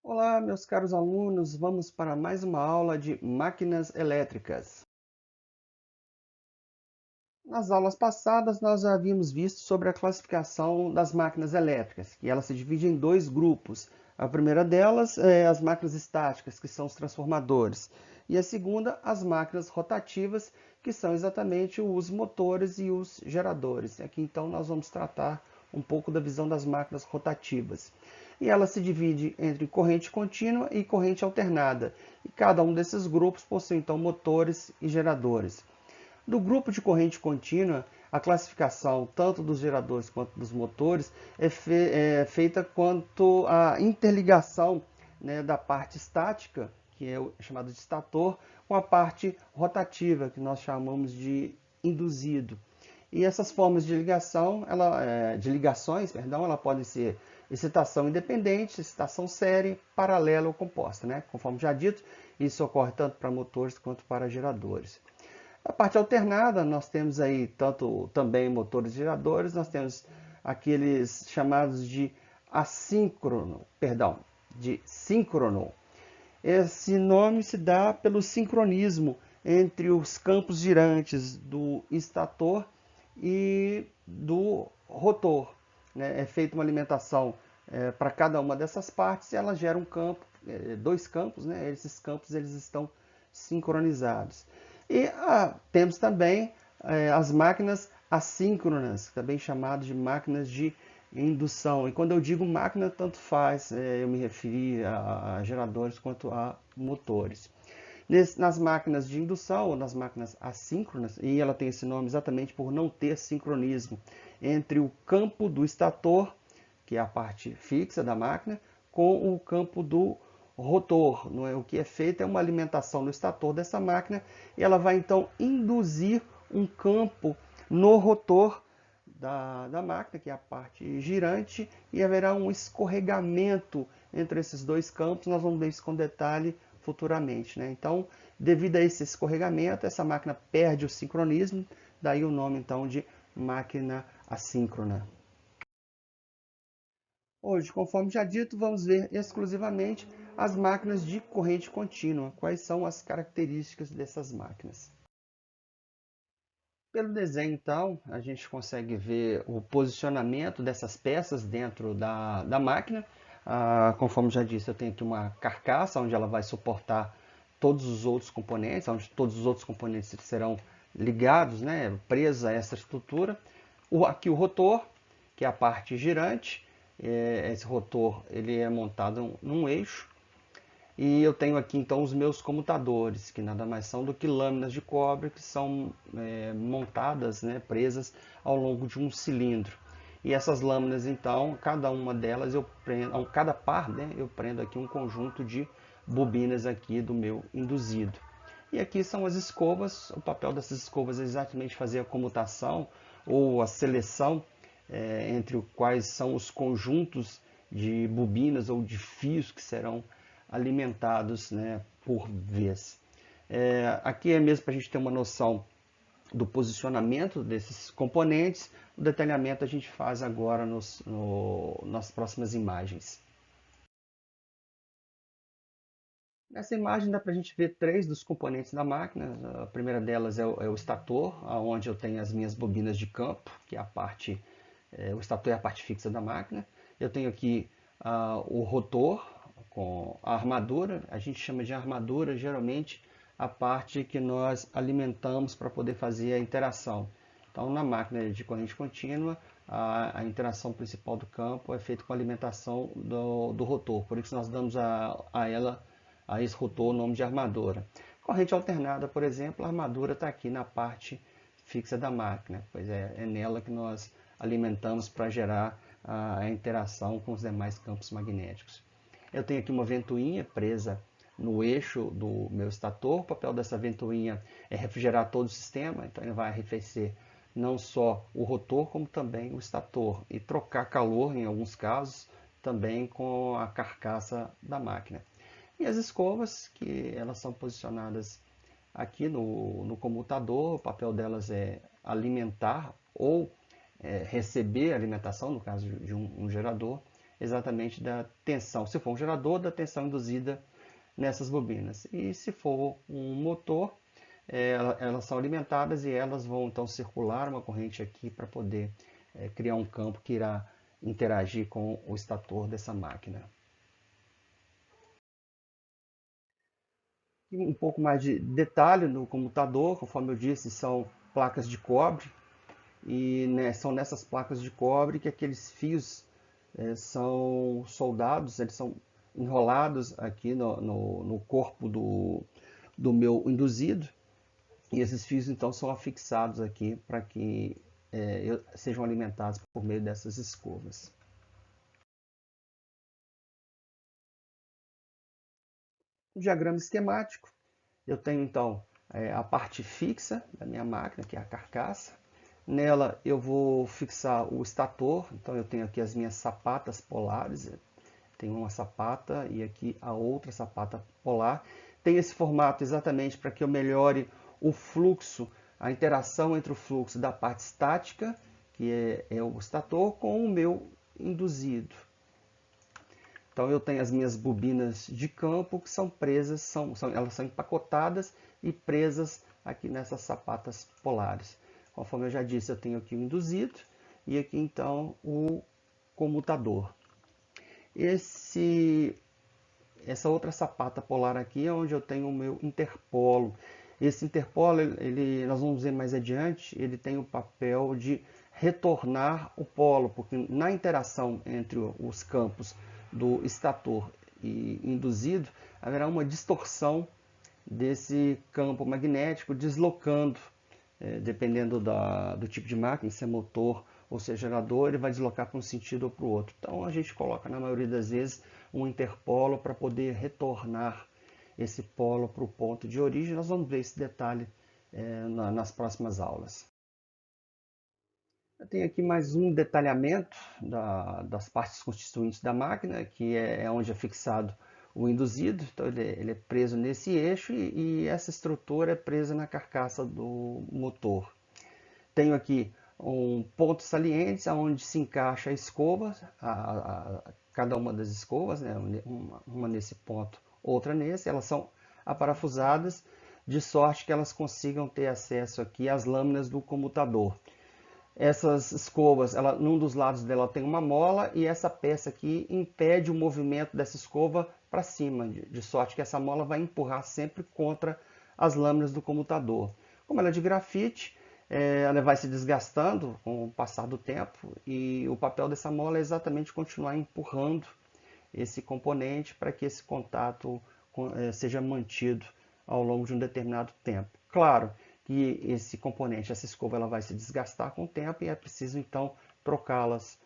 Olá, meus caros alunos, vamos para mais uma aula de máquinas elétricas. Nas aulas passadas, nós já havíamos visto sobre a classificação das máquinas elétricas, que ela se divide em dois grupos. A primeira delas é as máquinas estáticas, que são os transformadores, e a segunda, as máquinas rotativas, que são exatamente os motores e os geradores. Aqui então nós vamos tratar um pouco da visão das máquinas rotativas. E ela se divide entre corrente contínua e corrente alternada, e cada um desses grupos possui então motores e geradores. Do grupo de corrente contínua, a classificação tanto dos geradores quanto dos motores é feita quanto à interligação, né, da parte estática, que é chamado de estator, com a parte rotativa, que nós chamamos de induzido. E essas formas de ligação, de ligações, perdão, ela pode ser excitação independente, excitação série, paralela ou composta, né? Conforme já dito, isso ocorre tanto para motores quanto para geradores. A parte alternada, nós temos aí tanto também motores e geradores, nós temos aqueles chamados de assíncrono, perdão, de síncrono. Esse nome se dá pelo sincronismo entre os campos girantes do estator e do rotor, né? É feita uma alimentação para cada uma dessas partes e ela gera um campo, dois campos, né? Esses campos eles estão sincronizados. E temos também as máquinas assíncronas, também chamadas de máquinas de indução. E quando eu digo máquina, tanto faz, eu me referi a geradores quanto a motores. Nas máquinas de indução, ou nas máquinas assíncronas, e ela tem esse nome exatamente por não ter sincronismo entre o campo do estator, que é a parte fixa da máquina, com o campo do rotor. Não é? O que é feito é uma alimentação no estator dessa máquina e ela vai então induzir um campo no rotor da máquina, que é a parte girante, e haverá um escorregamento entre esses dois campos. Nós vamos ver isso com detalhe futuramente. Né? Então, devido a esse escorregamento, essa máquina perde o sincronismo, daí o nome então de máquina assíncrona. Hoje, conforme já dito, vamos ver exclusivamente as máquinas de corrente contínua. Quais são as características dessas máquinas? Pelo desenho, então, a gente consegue ver o posicionamento dessas peças dentro da máquina. Conforme já disse, eu tenho aqui uma carcaça onde ela vai suportar todos os outros componentes, onde todos os outros componentes serão ligados, né, presos a essa estrutura. Aqui o rotor, que é a parte girante. Esse rotor ele é montado num eixo. E eu tenho aqui então os meus comutadores, que nada mais são do que lâminas de cobre que são montadas, né, presas ao longo de um cilindro. E essas lâminas então, cada uma delas eu prendo, cada par, né, eu prendo aqui um conjunto de bobinas aqui do meu induzido. E aqui são as escovas. O papel dessas escovas é exatamente fazer a comutação ou a seleção entre quais são os conjuntos de bobinas ou de fios que serão alimentados, né, por vez. Aqui é mesmo para a gente ter uma noção do posicionamento desses componentes. O detalhamento a gente faz agora nas próximas imagens. Nessa imagem dá para a gente ver três dos componentes da máquina. A primeira delas é o estator, onde eu tenho as minhas bobinas de campo, que é a parte, o estator é a parte fixa da máquina. Eu tenho aqui o rotor com a armadura. A gente chama de armadura geralmente a parte que nós alimentamos para poder fazer a interação. Então, na máquina de corrente contínua, a interação principal do campo é feita com a alimentação do rotor. Por isso nós damos a esse rotor o nome de armadura. Corrente alternada, por exemplo, a armadura está aqui na parte fixa da máquina, pois é nela que nós alimentamos para gerar a interação com os demais campos magnéticos. Eu tenho aqui uma ventoinha presa no eixo do meu estator. O papel dessa ventoinha é refrigerar todo o sistema, então ele vai arrefecer não só o rotor, como também o estator, e trocar calor, em alguns casos, também com a carcaça da máquina. E as escovas, que elas são posicionadas aqui no comutador. O papel delas é alimentar ou receber alimentação, no caso de um gerador. exatamente da tensão, se for um gerador, da tensão induzida nessas bobinas. E se for um motor, elas são alimentadas e elas vão então circular uma corrente aqui para poder criar um campo que irá interagir com o estator dessa máquina. E um pouco mais de detalhe no computador, conforme eu disse, são placas de cobre, e né, são nessas placas de cobre que aqueles fios são soldados, eles são enrolados aqui no corpo do meu induzido, e esses fios então são afixados aqui para que sejam alimentados por meio dessas escovas. O diagrama esquemático, eu tenho então a parte fixa da minha máquina, que é a carcaça. Nela eu vou fixar o estator, então eu tenho aqui as minhas sapatas polares, tem uma sapata e aqui a outra sapata polar. Tem esse formato exatamente para que eu melhore o fluxo, a interação entre o fluxo da parte estática, que é o estator, com o meu induzido. Então eu tenho as minhas bobinas de campo que são presas, elas são empacotadas e presas aqui nessas sapatas polares. Conforme eu já disse, eu tenho aqui o induzido e aqui então o comutador. Essa outra sapata polar aqui é onde eu tenho o meu interpolo. Esse interpolo, nós vamos ver mais adiante, ele tem o papel de retornar o polo, porque na interação entre os campos do estator e induzido, haverá uma distorção desse campo magnético, deslocando, dependendo do tipo de máquina, se é motor ou se é gerador, ele vai deslocar para um sentido ou para o outro. Então a gente coloca, na maioria das vezes, um interpolo para poder retornar esse polo para o ponto de origem. Nós vamos ver esse detalhe nas próximas aulas. Eu tenho aqui mais um detalhamento das partes constituintes da máquina, que é onde é fixado o induzido. Então ele é preso nesse eixo e essa estrutura é presa na carcaça do motor. Tenho aqui um ponto saliente onde se encaixa a escova, cada uma das escovas, né, uma nesse ponto, outra nesse. Elas são aparafusadas de sorte que elas consigam ter acesso aqui às lâminas do comutador. Essas escovas, num dos lados dela tem uma mola e essa peça aqui impede o movimento dessa escova para cima, de sorte que essa mola vai empurrar sempre contra as lâminas do comutador. Como ela é de grafite, ela vai se desgastando com o passar do tempo e o papel dessa mola é exatamente continuar empurrando esse componente para que esse contato seja mantido ao longo de um determinado tempo. Claro que esse componente, essa escova, ela vai se desgastar com o tempo e é preciso então trocá-las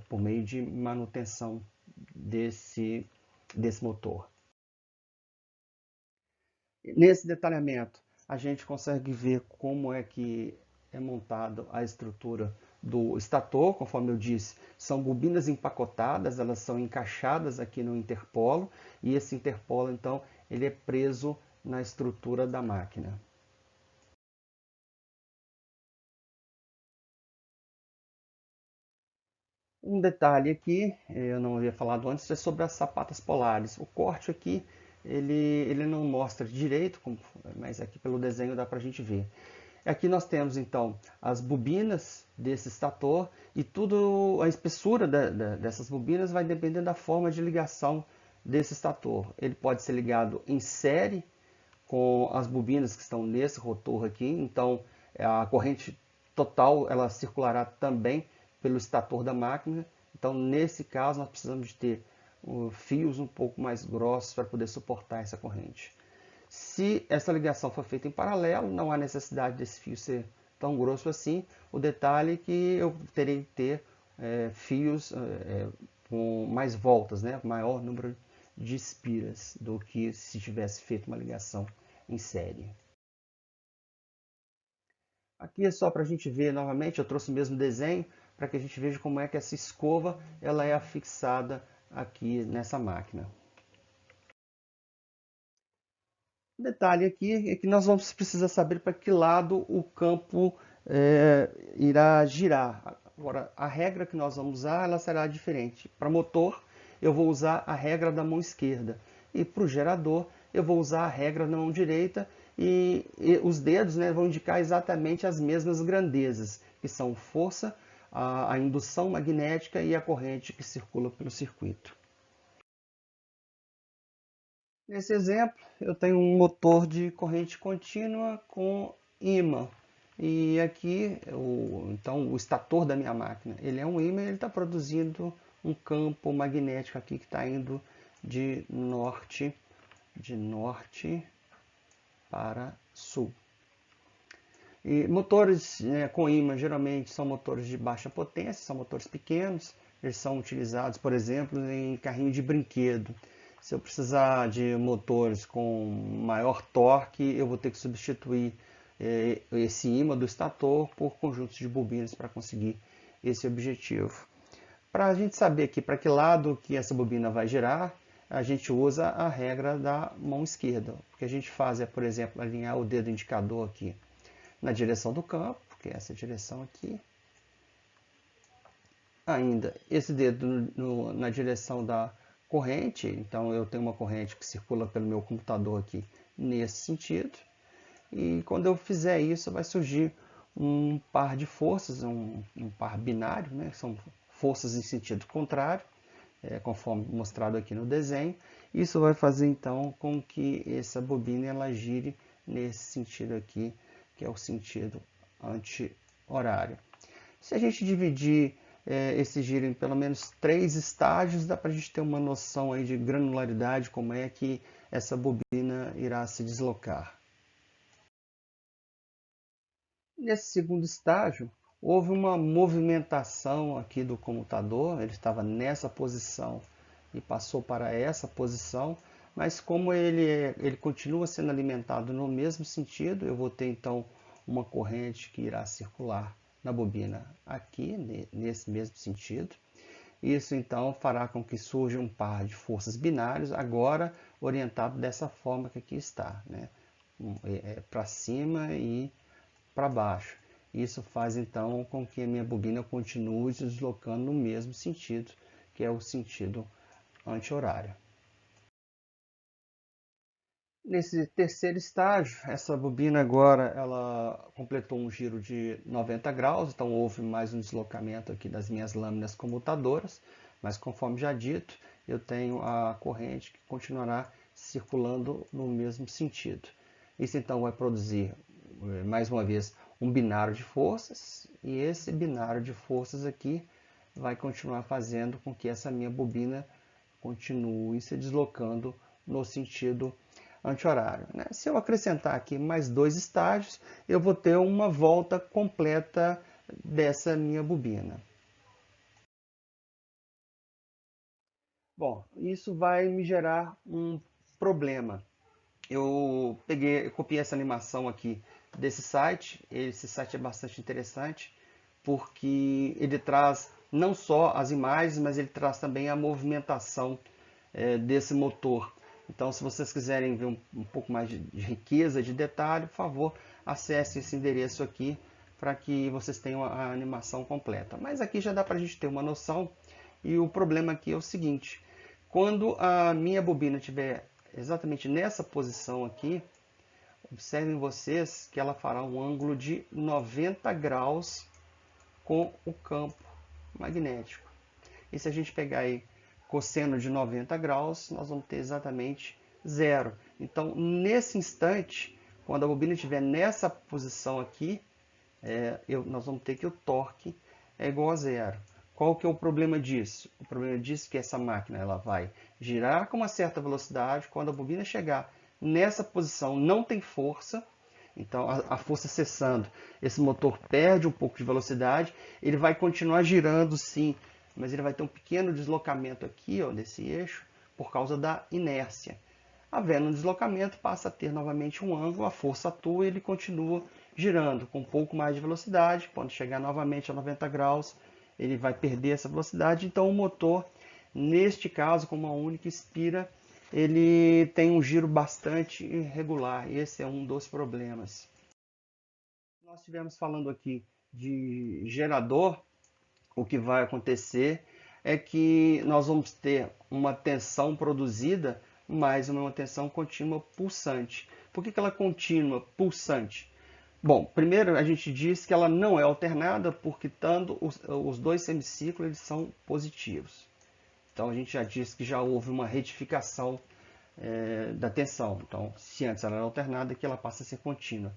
por meio de manutenção desse motor. Nesse detalhamento, a gente consegue ver como é que é montada a estrutura do estator. Conforme eu disse, são bobinas empacotadas, elas são encaixadas aqui no interpolo, e esse interpolo, então, ele é preso na estrutura da máquina. Um detalhe aqui, eu não havia falado antes, é sobre as sapatas polares. O corte aqui, ele não mostra direito, mas aqui pelo desenho dá para a gente ver. Aqui nós temos então as bobinas desse estator e a espessura dessas bobinas vai depender da forma de ligação desse estator. Ele pode ser ligado em série com as bobinas que estão nesse rotor aqui, então a corrente total ela circulará também pelo estator da máquina. Então nesse caso nós precisamos de ter fios um pouco mais grossos para poder suportar essa corrente. Se essa ligação for feita em paralelo, não há necessidade desse fio ser tão grosso assim. O detalhe é que eu terei que ter fios com mais voltas, né? Maior número de espiras do que se tivesse feito uma ligação em série. Aqui é só para a gente ver novamente, eu trouxe o mesmo desenho para que a gente veja como é que essa escova ela é afixada aqui nessa máquina. O detalhe aqui é que nós vamos precisar saber para que lado o campo irá girar. Agora, a regra que nós vamos usar, ela será diferente. Para motor, eu vou usar a regra da mão esquerda. E para o gerador, eu vou usar a regra da mão direita. E os dedos, né, vão indicar exatamente as mesmas grandezas, que são força, a indução magnética e a corrente que circula pelo circuito. Nesse exemplo, eu tenho um motor de corrente contínua com ímã. E aqui, então, o estator da minha máquina, ele é um ímã e ele está produzindo um campo magnético aqui que está indo de norte para sul. E motores, né, com ímã geralmente são motores de baixa potência, são motores pequenos. Eles são utilizados, por exemplo, em carrinho de brinquedo. Se eu precisar de motores com maior torque, eu vou ter que substituir esse ímã do estator por conjuntos de bobinas para conseguir esse objetivo. Para a gente saber aqui para que lado que essa bobina vai girar, a gente usa a regra da mão esquerda. O que a gente faz é, por exemplo, alinhar o dedo indicador aqui na direção do campo, que é essa direção aqui. Ainda esse dedo na direção da corrente, então eu tenho uma corrente que circula pelo meu computador aqui nesse sentido. E quando eu fizer isso, vai surgir um par de forças, um par binário, né? São forças em sentido contrário, conforme mostrado aqui no desenho. Isso vai fazer então com que essa bobina ela gire nesse sentido aqui, que é o sentido anti-horário. Se a gente dividir esse giro em pelo menos 3 estágios, dá para a gente ter uma noção aí de granularidade, como é que essa bobina irá se deslocar. Nesse segundo estágio, houve uma movimentação aqui do comutador, ele estava nessa posição e passou para essa posição, mas como ele continua sendo alimentado no mesmo sentido, eu vou ter então uma corrente que irá circular na bobina aqui, nesse mesmo sentido. Isso então fará com que surja um par de forças binários, agora orientado dessa forma que aqui está, né? Para cima e para baixo. Isso faz então com que a minha bobina continue se deslocando no mesmo sentido, que é o sentido anti-horário. Nesse terceiro estágio, essa bobina agora ela completou um giro de 90 graus, então houve mais um deslocamento aqui das minhas lâminas comutadoras, mas conforme já dito, eu tenho a corrente que continuará circulando no mesmo sentido. Isso então vai produzir, mais uma vez, um binário de forças, e esse binário de forças aqui vai continuar fazendo com que essa minha bobina continue se deslocando no sentido anti-horário, né? Se eu acrescentar aqui mais 2 estágios, eu vou ter uma volta completa dessa minha bobina. Bom, isso vai me gerar um problema. Eu copiei essa animação aqui desse site. Esse site é bastante interessante porque ele traz não só as imagens, mas ele traz também a movimentação desse motor. Então, se vocês quiserem ver um pouco mais de riqueza, de detalhe, por favor, acesse esse endereço aqui para que vocês tenham a animação completa. Mas aqui já dá para a gente ter uma noção. E o problema aqui é o seguinte: quando a minha bobina estiver exatamente nessa posição aqui, observem vocês que ela fará um ângulo de 90 graus com o campo magnético. E se a gente pegar aí cosseno de 90 graus, nós vamos ter exatamente zero. Então, nesse instante, quando a bobina estiver nessa posição aqui, nós vamos ter que o torque é igual a zero. Qual que é o problema disso? O problema disso é que essa máquina ela vai girar com uma certa velocidade. Quando a bobina chegar nessa posição, não tem força. Então, a força cessando, esse motor perde um pouco de velocidade. Ele vai continuar girando, sim, mas ele vai ter um pequeno deslocamento aqui, ó, nesse eixo, por causa da inércia. Havendo um deslocamento, passa a ter novamente um ângulo, a força atua e ele continua girando com um pouco mais de velocidade. Quando chegar novamente a 90 graus, ele vai perder essa velocidade. Então, o motor, neste caso, com uma única espira, ele tem um giro bastante irregular. Esse é um dos problemas. Nós estivemos falando aqui de gerador. o que vai acontecer é que nós vamos ter uma tensão produzida, mais uma tensão contínua pulsante. Por que ela é contínua pulsante? Bom, primeiro a gente diz que ela não é alternada porque tanto os dois semiciclos eles são positivos. Então a gente já disse que já houve uma retificação da tensão. Então, se antes ela era alternada, aqui ela passa a ser contínua.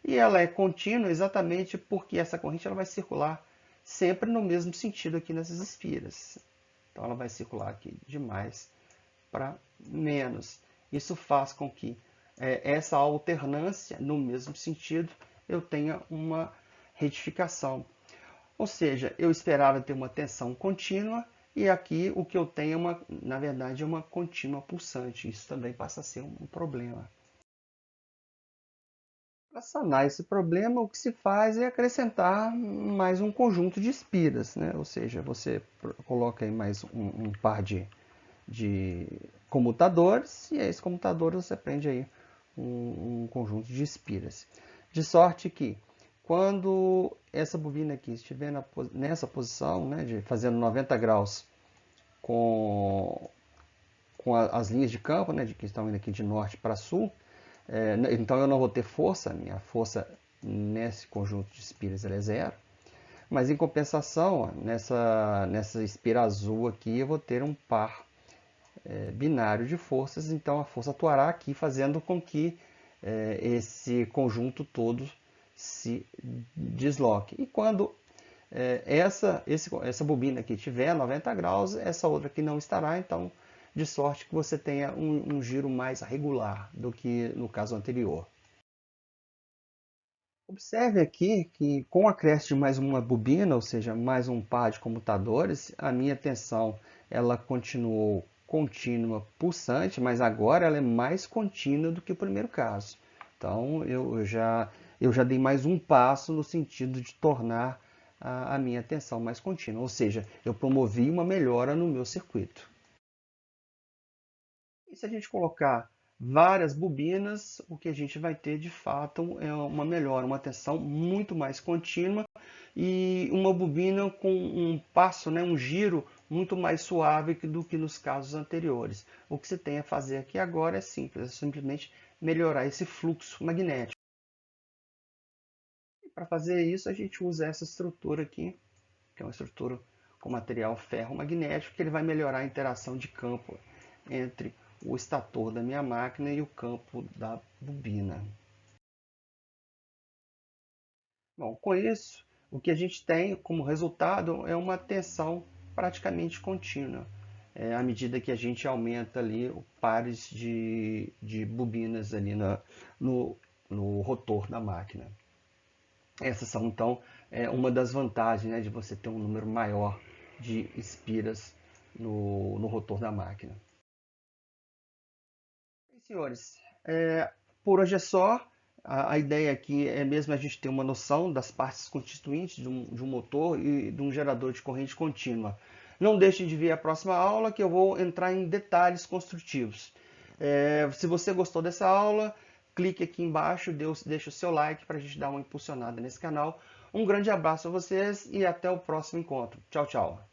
E ela é contínua exatamente porque essa corrente ela vai circular sempre no mesmo sentido aqui nessas espiras. Então ela vai circular aqui de mais para menos. Isso faz com que essa alternância no mesmo sentido eu tenha uma retificação. Ou seja, eu esperava ter uma tensão contínua e aqui o que eu tenho, na verdade, é uma contínua pulsante. Isso também passa a ser um problema. Para sanar esse problema, o que se faz é acrescentar mais um conjunto de espiras, né? Ou seja, você coloca aí mais um par de comutadores e a esse comutador você prende aí um conjunto de espiras. De sorte que quando essa bobina aqui estiver nessa posição, né, de fazendo 90 graus com as linhas de campo, né, que estão indo aqui de norte para sul, então eu não vou ter força, minha força nesse conjunto de espiras é zero, mas em compensação, nessa espira azul aqui eu vou ter um par binário de forças, então a força atuará aqui fazendo com que esse conjunto todo se desloque. E quando essa bobina aqui tiver 90 graus, essa outra aqui não estará, então de sorte que você tenha um giro mais regular do que no caso anterior. Observe aqui que com o acréscimo de mais uma bobina, ou seja, mais um par de comutadores, a minha tensão ela continuou contínua pulsante, mas agora ela é mais contínua do que o primeiro caso. Então eu já dei mais um passo no sentido de tornar a minha tensão mais contínua, ou seja, eu promovi uma melhora no meu circuito. E se a gente colocar várias bobinas, o que a gente vai ter de fato é uma melhora, uma tensão muito mais contínua e uma bobina com um passo, né, um giro muito mais suave do que nos casos anteriores. O que você tem a fazer aqui agora é simples, é simplesmente melhorar esse fluxo magnético. Para fazer isso, a gente usa essa estrutura aqui, que é uma estrutura com material ferromagnético, que ele vai melhorar a interação de campo entre o estator da minha máquina e o campo da bobina. Bom, com isso, o que a gente tem como resultado é uma tensão praticamente contínua, à medida que a gente aumenta ali o pares de bobinas ali no rotor da máquina. Essas são, então, uma das vantagens, né, de você ter um número maior de espiras no rotor da máquina. Bem, senhores, por hoje é só. A ideia aqui é mesmo a gente ter uma noção das partes constituintes de um motor e de um gerador de corrente contínua. Não deixem de ver a próxima aula que eu vou entrar em detalhes construtivos. Se você gostou dessa aula, clique aqui embaixo, deixe o seu like para a gente dar uma impulsionada nesse canal. Um grande abraço a vocês e até o próximo encontro. Tchau, tchau.